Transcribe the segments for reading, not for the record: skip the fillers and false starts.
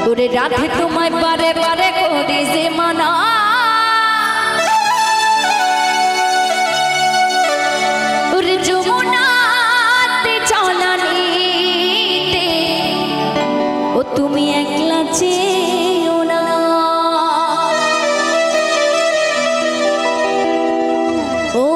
ওরে রাধে তোমায় বারে বারে করি যে মানা ওরে যমুনাতে চলানিতে ও তুমি একলা চেয়েও না ও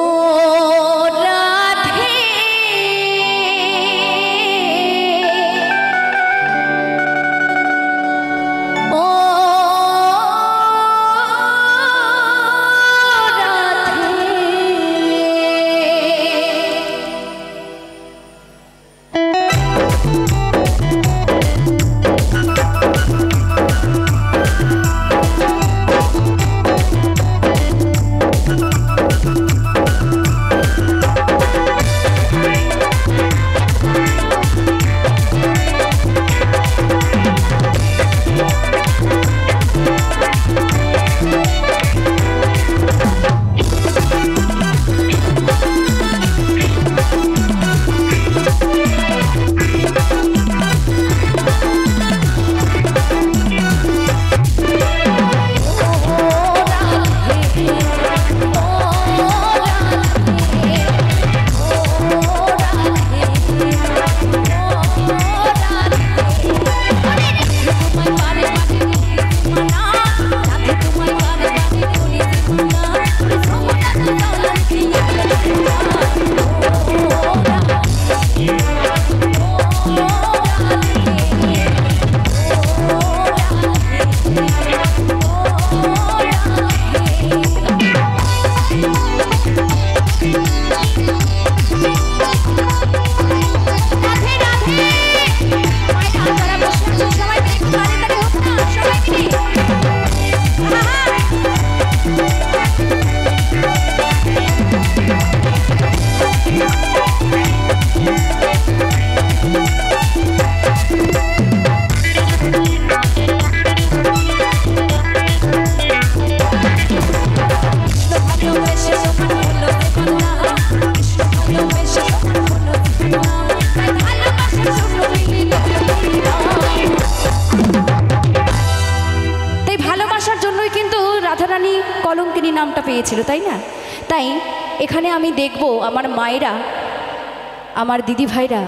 কলঙ্কিনী নামটা পেয়েছিল তাই না তাই এখানে আমি দেখব আমার মায়েরা আমার দিদি ভাইরা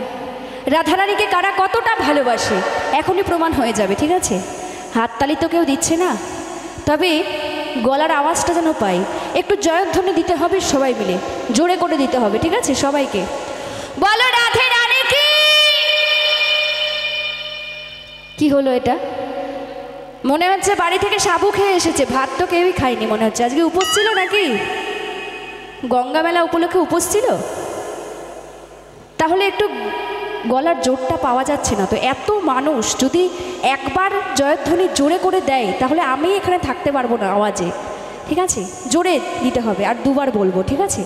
রাধারানীকে কারা কতটা ভালোবাসে এখনই প্রমাণ হয়ে যাবে ঠিক আছে হাততালি তো কেউ দিচ্ছে না তবে গলার আওয়াজটা যেন পাই একটু জয়ধ্বনি দিতে হবে সবাই মিলে জোরে করে দিতে হবে ঠিক আছে সবাইকে বলো রাধে রানী কি হলো এটা মনে হচ্ছে বাড়ি থেকে সাবু খেয়ে এসেছে ভাত তো কেউই খায়নি মনে হচ্ছে আজকে উপোস ছিল নাকি গঙ্গা মেলা উপলক্ষে উপোস ছিল তাহলে একটু গলার জোরটা পাওয়া যাচ্ছে না তো এত মানুষ যদি একবার জয়ধ্বনি জোরে করে দেয় তাহলে আমি এখানে থাকতে পারবো না আওয়াজে ঠিক আছে জোরে দিতে হবে আর দুবার বলবো ঠিক আছে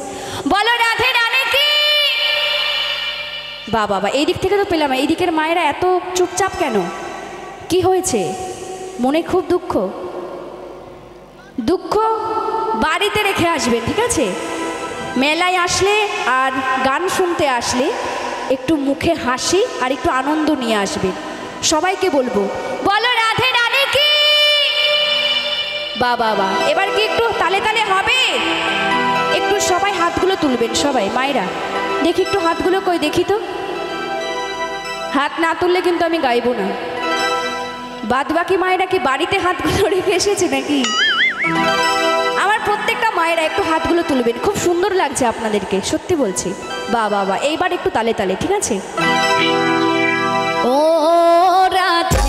বলো রাধে রানী কি বাবা এই দিক থেকে তো পেলাম এই দিকের মায়েরা এত চুপচাপ কেন কি হয়েছে মনে খুব দুঃখ বাড়িতে রেখে আসবেন ঠিক আছে মেলায় আসলে আর গান শুনতে আসলে একটু মুখে হাসি আর একটু আনন্দ নিয়ে আসবেন সবাইকে বলবো বলো রাধে রানী কি বাবা এবার কি একটু তালে তালে হবে একটু সবাই হাতগুলো তুলবেন সবাই মায়েরা দেখি একটু হাতগুলো কই দেখি তো হাত না তুললে কিন্তু আমি গাইবো না বাদ বাকি মায়েরা কি বাড়িতে হাতগুলো রেখে এসেছে নাকি আমার প্রত্যেকটা মায়েরা একটু হাতগুলো তুলবেন খুব সুন্দর লাগছে আপনাদেরকে সত্যি বলছি বাবা এইবার একটু তালে তালে ঠিক আছে ও রাধে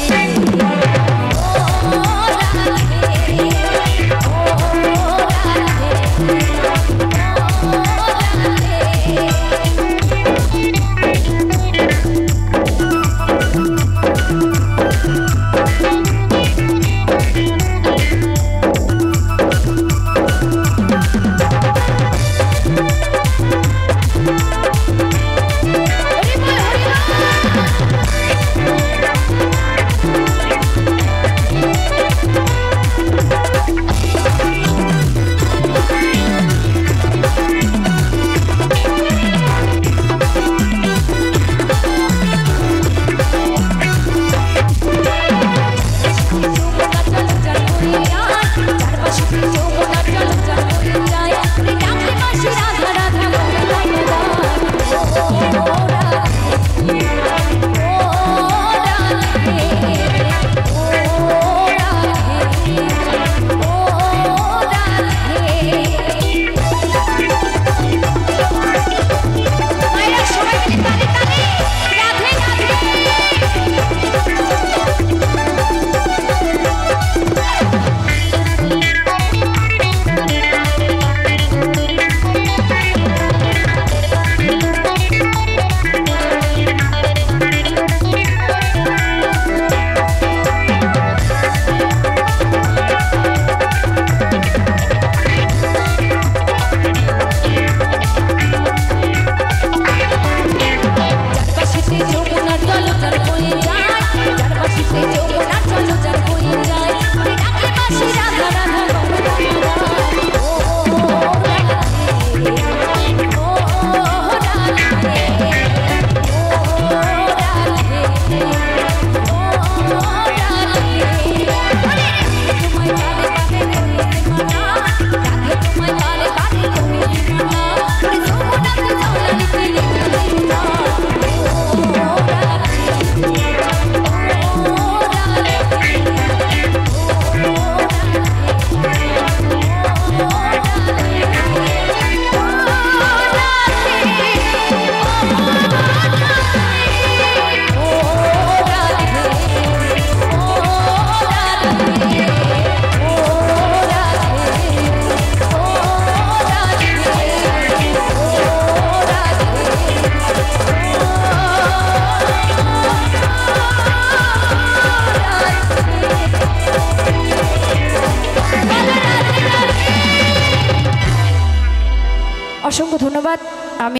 অসংখ্য ধন্যবাদ। আমি